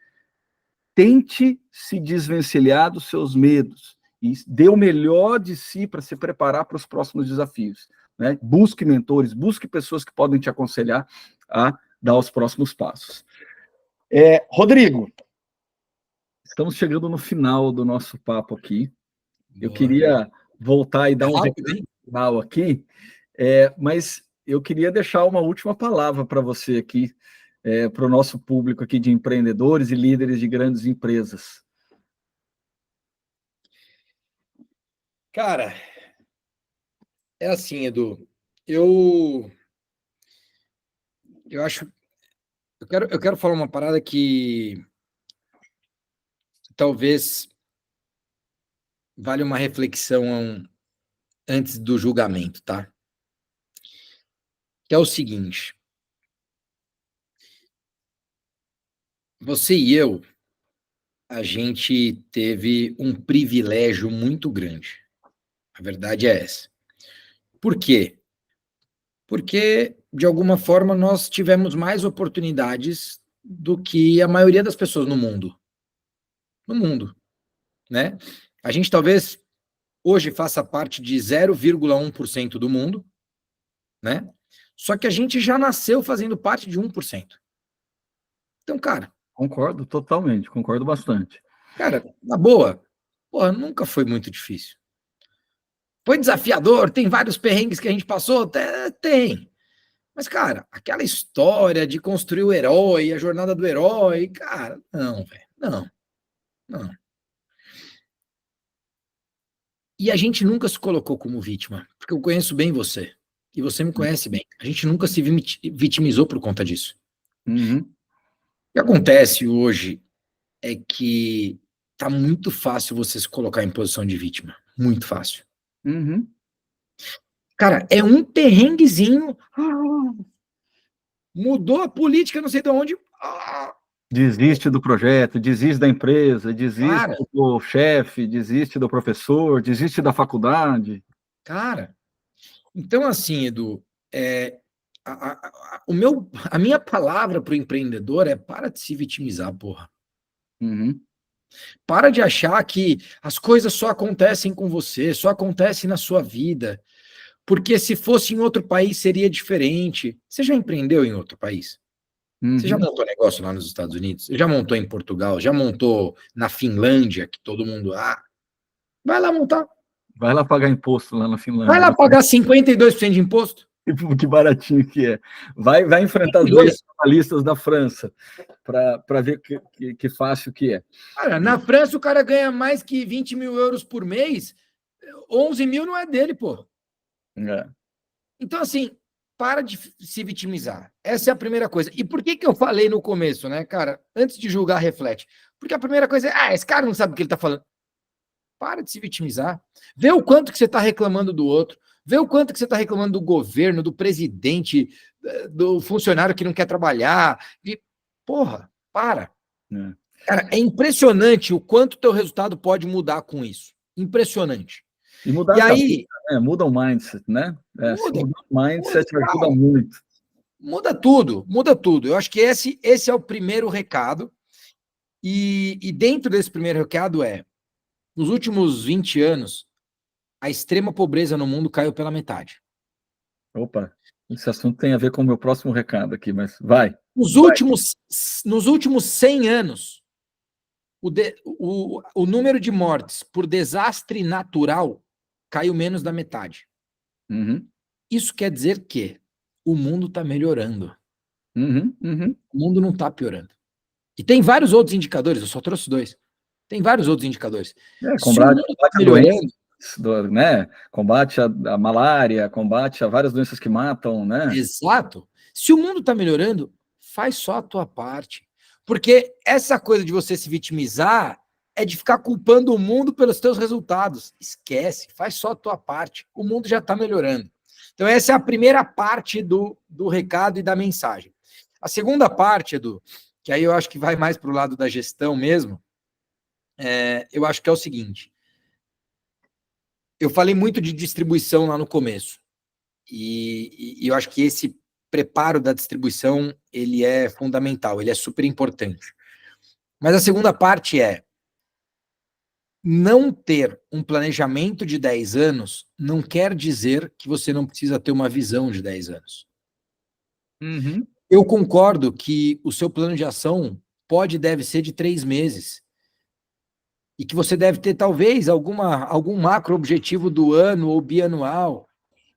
tente se desvencilhar dos seus medos e dê o melhor de si para se preparar para os próximos desafios. Né? Busque mentores, busque pessoas que podem te aconselhar a dar os próximos passos. Rodrigo, estamos chegando no final do nosso papo aqui. Eu Boa. queria voltar e É dar um rápido, recado hein? final aqui, mas eu queria deixar uma última palavra para você aqui, para o nosso público aqui de empreendedores e líderes de grandes empresas. Cara, é assim, Edu. Eu, eu acho. Eu quero falar uma parada que talvez vale uma reflexão antes do julgamento, tá? Que é o seguinte: você e eu, a gente teve um privilégio muito grande. A verdade é essa. Por quê? Porque, de alguma forma, nós tivemos mais oportunidades do que a maioria das pessoas no mundo. No mundo, né? A gente talvez hoje faça parte de 0,1% do mundo, né? Só que a gente já nasceu fazendo parte de 1%. Então, Concordo totalmente, concordo bastante. na boa, porra, nunca foi muito difícil. Foi desafiador, tem vários perrengues que a gente passou? Tem. Mas, cara, aquela história de construir o herói, a jornada do herói, cara, não, velho, não. E a gente nunca se colocou como vítima, porque eu conheço bem você, e você me conhece bem. A gente nunca se vitimizou por conta disso. Uhum. O que acontece hoje é que tá muito fácil você se colocar em posição de vítima. Muito fácil. Uhum. Cara, é um perrenguezinho. Mudou a política, não sei de onde. Desiste do projeto, desiste da empresa, desiste Cara, do chefe, desiste do professor, desiste da faculdade. cara. Então, assim, Edu, a minha palavra para o empreendedor é para de se vitimizar, porra. Uhum. Para de achar que as coisas só acontecem com você, só acontecem na sua vida. Porque se fosse em outro país seria diferente. Você já empreendeu em outro país? Você já Uhum. montou negócio lá nos Estados Unidos? Já montou em Portugal? Já montou na Finlândia, que todo mundo. Vai lá montar. Vai lá pagar imposto lá na Vai Finlândia, lá né? pagar 52% de imposto. Que baratinho que é. Vai enfrentar as leis 52. trabalhistas da França para ver que fácil que é. Cara, na França o cara ganha mais que 20 mil euros por mês. 11 mil não é dele, pô. É. Então, assim, para de se vitimizar. Essa é a primeira coisa. E por que eu falei no começo, né, cara? Antes de julgar, reflete. Porque a primeira coisa é, esse cara não sabe o que ele tá falando. Para de se vitimizar. Vê o quanto que você está reclamando do outro. Vê o quanto que você está reclamando do governo, do presidente, do funcionário que não quer trabalhar. Porra, para. É. Cara, é impressionante o quanto o teu resultado pode mudar com isso. Impressionante. E mudar E a cabeça, aí, né? Muda o mindset, né? Se muda, mudar o muda, mindset ajuda tal. muito. Muda tudo, muda tudo. Eu acho que esse é o primeiro recado. E dentro desse primeiro recado nos últimos 20 anos, a extrema pobreza no mundo caiu pela metade. Opa, esse assunto tem a ver com o meu próximo recado aqui, mas vai. Nos Vai. últimos 100 anos, o número de mortes por desastre natural caiu menos da metade. Uhum. Isso quer dizer que o mundo está melhorando. Uhum. Uhum. O mundo não está piorando. E tem vários outros indicadores, eu só trouxe dois. Tem vários outros indicadores. Se o Combate mundo está a doenças, melhorando, né? Combate a malária, combate a várias doenças que matam, né? exato. Se o mundo está melhorando, faz só a tua parte. Porque essa coisa de você se vitimizar é de ficar culpando o mundo pelos teus resultados. Esquece, faz só a tua parte. O mundo já está melhorando. Então, essa é a primeira parte do recado e da mensagem. A segunda parte, Edu, que aí eu acho que vai mais para o lado da gestão mesmo, eu acho que é o seguinte. Eu falei muito de distribuição lá no começo. E eu acho que esse preparo da distribuição, ele é fundamental, ele é super importante. Mas a segunda parte não ter um planejamento de 10 anos não quer dizer que você não precisa ter uma visão de 10 anos. Uhum. Eu concordo que o seu plano de ação pode e deve ser de 3 meses. E que você deve ter, talvez, algum macro objetivo do ano ou bianual.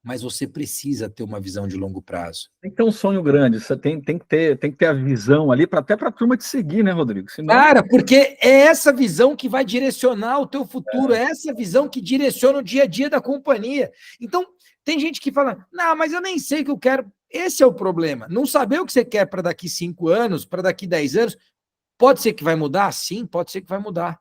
Mas você precisa ter uma visão de longo prazo. Tem que ter um sonho grande, você tem que ter a visão ali, até para a turma te seguir, né, Rodrigo? Senão. Cara, porque é essa visão que vai direcionar o teu futuro, é essa visão que direciona o dia a dia da companhia. Então, tem gente que fala, não, mas eu nem sei o que eu quero. Esse é o problema. Não saber o que você quer para daqui 5 anos, para daqui 10 anos, pode ser que vai mudar? Sim, pode ser que vai mudar.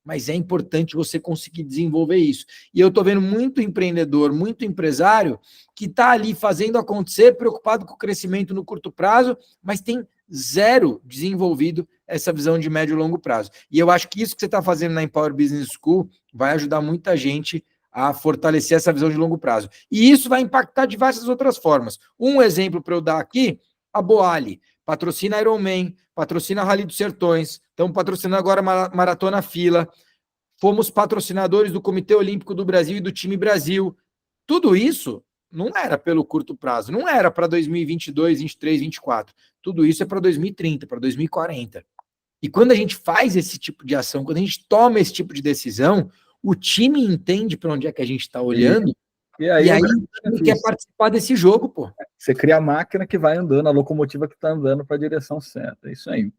mas é importante você conseguir desenvolver isso. E eu estou vendo muito empreendedor, muito empresário que está ali fazendo acontecer, preocupado com o crescimento no curto prazo, mas tem zero desenvolvido essa visão de médio e longo prazo. E eu acho que isso que você está fazendo na Empower Business School vai ajudar muita gente a fortalecer essa visão de longo prazo. E isso vai impactar de diversas outras formas. Um exemplo para eu dar aqui, a Boali, patrocina Ironman, patrocina Rally dos Sertões, estamos patrocinando agora a Maratona Fila, fomos patrocinadores do Comitê Olímpico do Brasil e do Time Brasil. Tudo isso não era pelo curto prazo, não era para 2022, 23, 24. Tudo isso é para 2030, para 2040. E quando a gente faz esse tipo de ação, quando a gente toma esse tipo de decisão, o time entende para onde é que a gente está olhando, e aí o time quer participar desse jogo, pô. Você cria a máquina que vai andando, a locomotiva que está andando para a direção certa. É isso aí.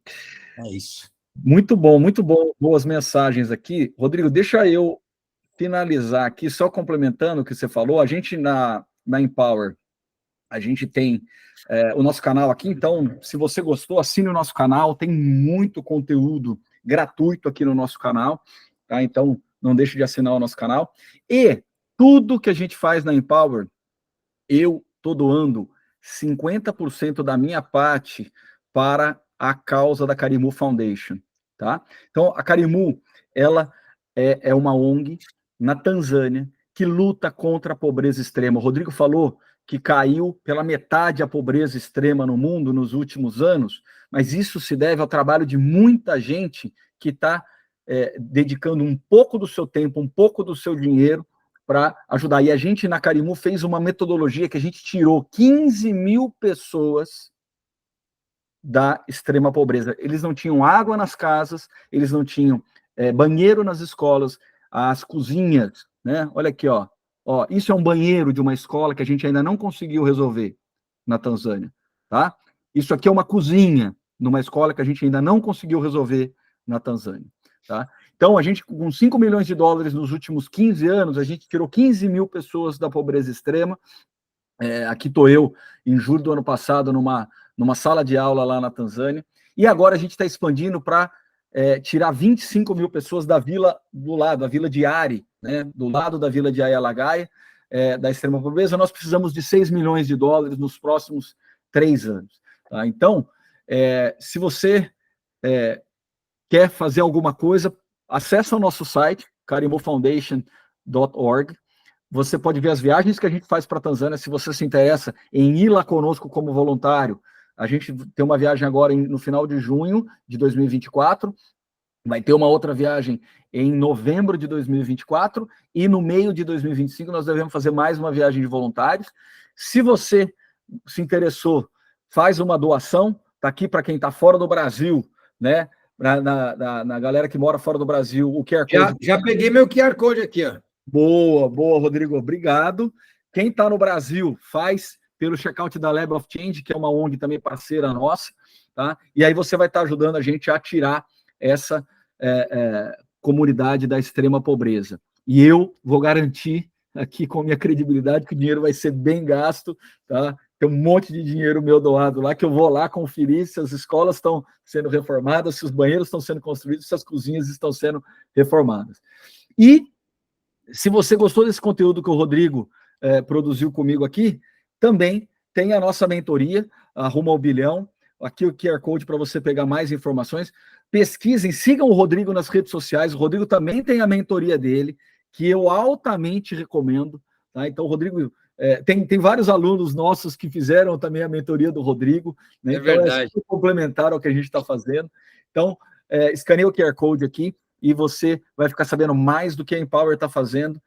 É isso. Muito bom, boas mensagens aqui. Rodrigo, deixa eu finalizar aqui, só complementando o que você falou. A gente na Empower, a gente tem o nosso canal aqui, então, se você gostou, assine o nosso canal, tem muito conteúdo gratuito aqui no nosso canal, tá? Então, não deixe de assinar o nosso canal. E tudo que a gente faz na Empower, eu estou doando 50% da minha parte para a causa da Karimu Foundation, tá? Então, a Karimu, ela é uma ONG na Tanzânia que luta contra a pobreza extrema. O Rodrigo falou que caiu pela metade a pobreza extrema no mundo nos últimos anos, mas isso se deve ao trabalho de muita gente que está dedicando um pouco do seu tempo, um pouco do seu dinheiro para ajudar. E a gente, na Karimu, fez uma metodologia que a gente tirou 15 mil pessoas da extrema pobreza. Eles não tinham água nas casas, eles não tinham banheiro nas escolas, as cozinhas, né? Olha aqui, ó. Isso é um banheiro de uma escola que a gente ainda não conseguiu resolver na Tanzânia, tá? Isso aqui é uma cozinha numa escola que a gente ainda não conseguiu resolver na Tanzânia, tá? Então, a gente, com 5 milhões de dólares nos últimos 15 anos, a gente tirou 15 mil pessoas da pobreza extrema. Aqui estou eu, em julho do ano passado, numa sala de aula lá na Tanzânia, e agora a gente está expandindo para tirar 25 mil pessoas da vila do lado, a vila de Ari, né, do lado da vila de Ayalagaia, da extrema pobreza. Nós precisamos de 6 milhões de dólares nos próximos 3 anos. Tá? Então, se você quer fazer alguma coisa, acesse o nosso site, karimufoundation.org. Você pode ver as viagens que a gente faz para a Tanzânia. Se você se interessa em ir lá conosco como voluntário, a gente tem uma viagem agora no final de junho de 2024, vai ter uma outra viagem em novembro de 2024, e no meio de 2025 nós devemos fazer mais uma viagem de voluntários. Se você se interessou, faz uma doação, está aqui para quem está fora do Brasil, né? Na galera que mora fora do Brasil, o QR Code. Já peguei meu QR Code aqui, ó. Boa, Rodrigo, obrigado. Quem está no Brasil, faz pelo checkout da Lab of Change, que é uma ONG também parceira nossa, tá? E aí você vai estar ajudando a gente a tirar essa comunidade da extrema pobreza. E eu vou garantir aqui com minha credibilidade que o dinheiro vai ser bem gasto, tá? Tem um monte de dinheiro meu doado lá, que eu vou lá conferir se as escolas estão sendo reformadas, se os banheiros estão sendo construídos, se as cozinhas estão sendo reformadas. E se você gostou desse conteúdo que o Rodrigo produziu comigo aqui, também tem a nossa mentoria, a Rumo ao Bilhão. Aqui o QR Code para você pegar mais informações. Pesquisem, sigam o Rodrigo nas redes sociais. O Rodrigo também tem a mentoria dele, que eu altamente recomendo. Tá? Então, o Rodrigo... tem vários alunos nossos que fizeram também a mentoria do Rodrigo. Né? Então, verdade. É complementar ao que a gente está fazendo. Então, escaneie o QR Code aqui e você vai ficar sabendo mais do que a Empower está fazendo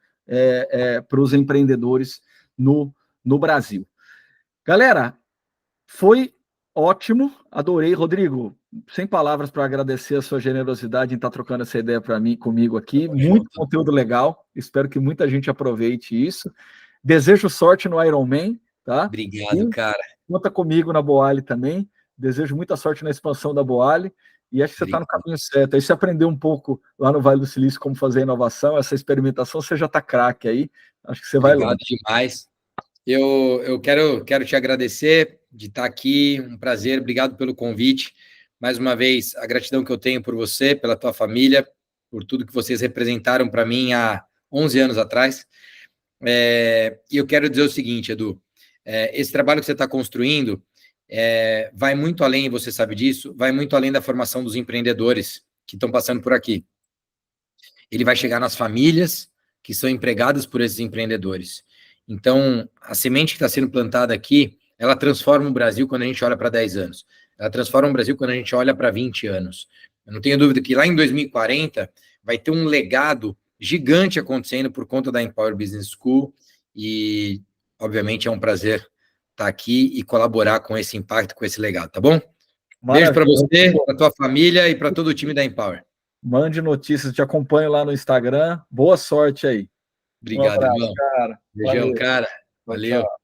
para os empreendedores no Brasil. Galera, foi ótimo, adorei. Rodrigo, sem palavras para agradecer a sua generosidade em estar trocando essa ideia comigo aqui. Muito conteúdo legal, espero que muita gente aproveite isso. Desejo sorte no Ironman, tá? Obrigado, cara. Conta comigo na Boali também. Desejo muita sorte na expansão da Boali. E acho que você está no caminho certo. Aí você aprendeu um pouco lá no Vale do Silício como fazer inovação, essa experimentação, você já está craque aí. Acho que você vai lá. Obrigado demais. Eu quero te agradecer de estar aqui, um prazer, obrigado pelo convite. Mais uma vez, a gratidão que eu tenho por você, pela tua família. por tudo que vocês representaram para mim há 11 anos atrás. E eu quero dizer o seguinte, Edu, esse trabalho que você está construindo vai muito além, você sabe disso, vai muito além da formação dos empreendedores que estão passando por aqui. Ele vai chegar nas famílias que são empregadas por esses empreendedores. Então, a semente que está sendo plantada aqui, ela transforma o Brasil quando a gente olha para 10 anos. Ela transforma o Brasil quando a gente olha para 20 anos. Eu não tenho dúvida que lá em 2040 vai ter um legado gigante acontecendo por conta da Empower Business School e, obviamente, é um prazer estar aqui e colaborar com esse impacto, com esse legado, tá bom? Beijo para Maravilha. você, para tua família e para todo o time da Empower. Mande notícias, te acompanho lá no Instagram. Boa sorte aí. Um Obrigado, abraço, irmão. cara. Beijão, Valeu. cara. Tchau, Valeu. tchau.